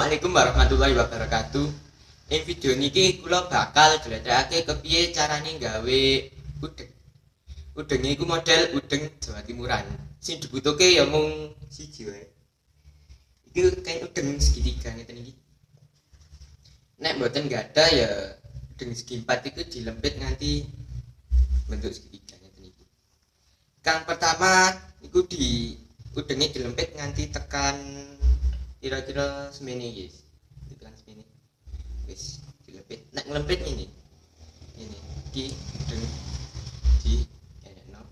Assalamualaikum warahmatullahi wabarakatuh. Ing video niki kula bakal jelasekake kepiye carane gawe udeng. Udeng iku model udeng Jawa Timuran. Sing dibutuhke ya mung siji wae. Iki kayak udeng segitiga ngeten iki. Nek mboten gadah ya udeng segi empat iku dilempit nganti bentuk segitiga ngeten iki. Kang pertama iku udenge dilempit nganti tekan kira-kira semene guys, tekan semene wis dilempit. Nek ngelempit ini iki udeng di kenekno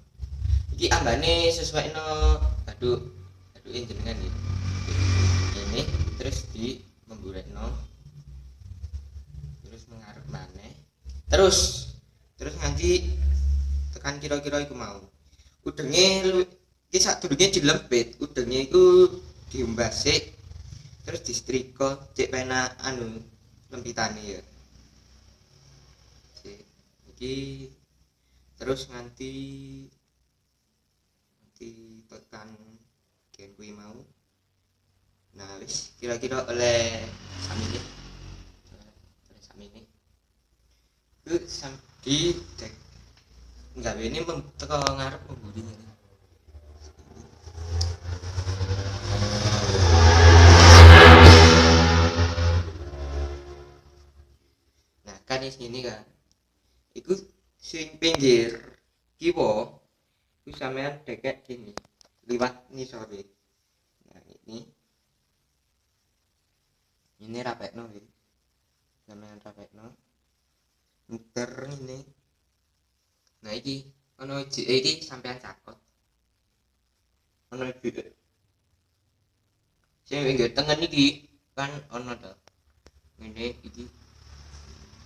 iki ambane sesuaikno aduke jenengan iki ini terus di memburetno terus mengarep maneh terus nganti tekan kira-kira iku mau udenge iki sadurunge dilempit udenge iku diumbasik terus disetrika cek penak lempitane ya cek iki terus nganti tekan gen kuwi mau. Nah wis kira-kira oleh samene ku di cek gawene teko ngarep pemburi ngene. Kan ini kan iku sing pinggir kiwa iku sampean dekek gini liwat nisore. Nah ini rapekno iki sampean rapekno muter ini. Nah iki ana iki sampean cakot ana iki sing pinggir tengen iki kan ana to ngene iki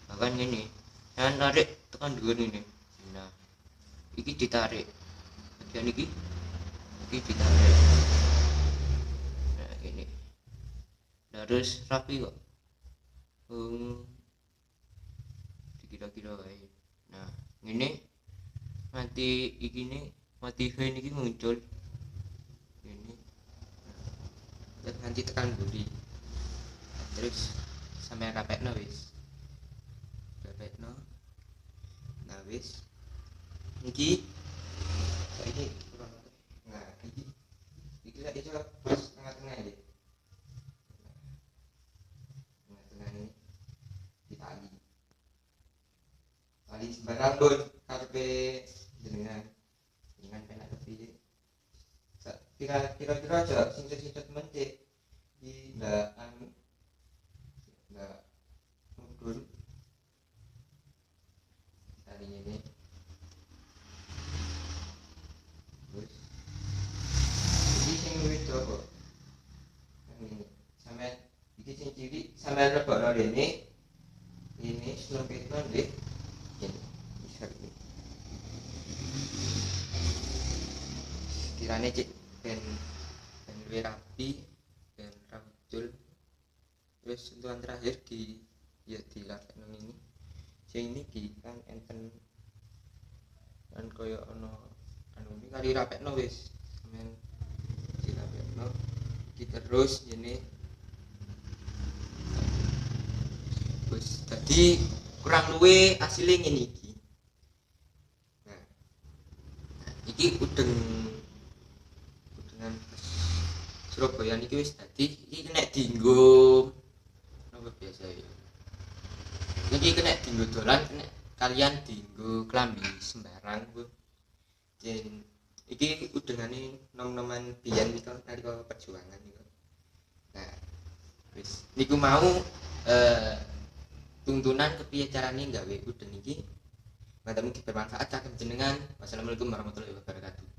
bahkan ini saya tarik tekan dua ini. Nah iki ditarik bagian iki ditarik. Nah ini harus rapi kok dikira-kira wae. Nah ini nanti iki nih motif ini muncul ini. Nah, nanti tekan budi terus sampai rapekno wis. Nah wis iki saiki nah iki lek iso pas tengah-tengah iki tengah ini ditali sembarang lho karepe jenengan penak kepiye kira-kira aja sing-sing mencek di ndak mundur ini terus iki sing wedo kok ini sampean iki sing cilik sampean lebokno rene ini selempitno nggih ini bisa iki kirane cek ben luwih rapi ben rampul. Terus sentuhan terakhir di dilapekno ini sing niki kan enten kan koyo ono ini kali rapekno wis sampean dirapekno iki terus ngene wis dadi kurang luwe asile ngene iki. Nah iki udengan Surabaya niki wis dadi iki nek dienggo napa biasa ya iki kena dienggo dolan kena kalian dienggo klambi sembarang Bu. Jen iki udengane nom-noman biyen niku nalika perjuangan niku. Nah wis niku mau tuntunan kepiye carane gawe udeng iki. Mantap mugi bermanfaat cakep jenengan. Wassalamualaikum warahmatullahi wabarakatuh.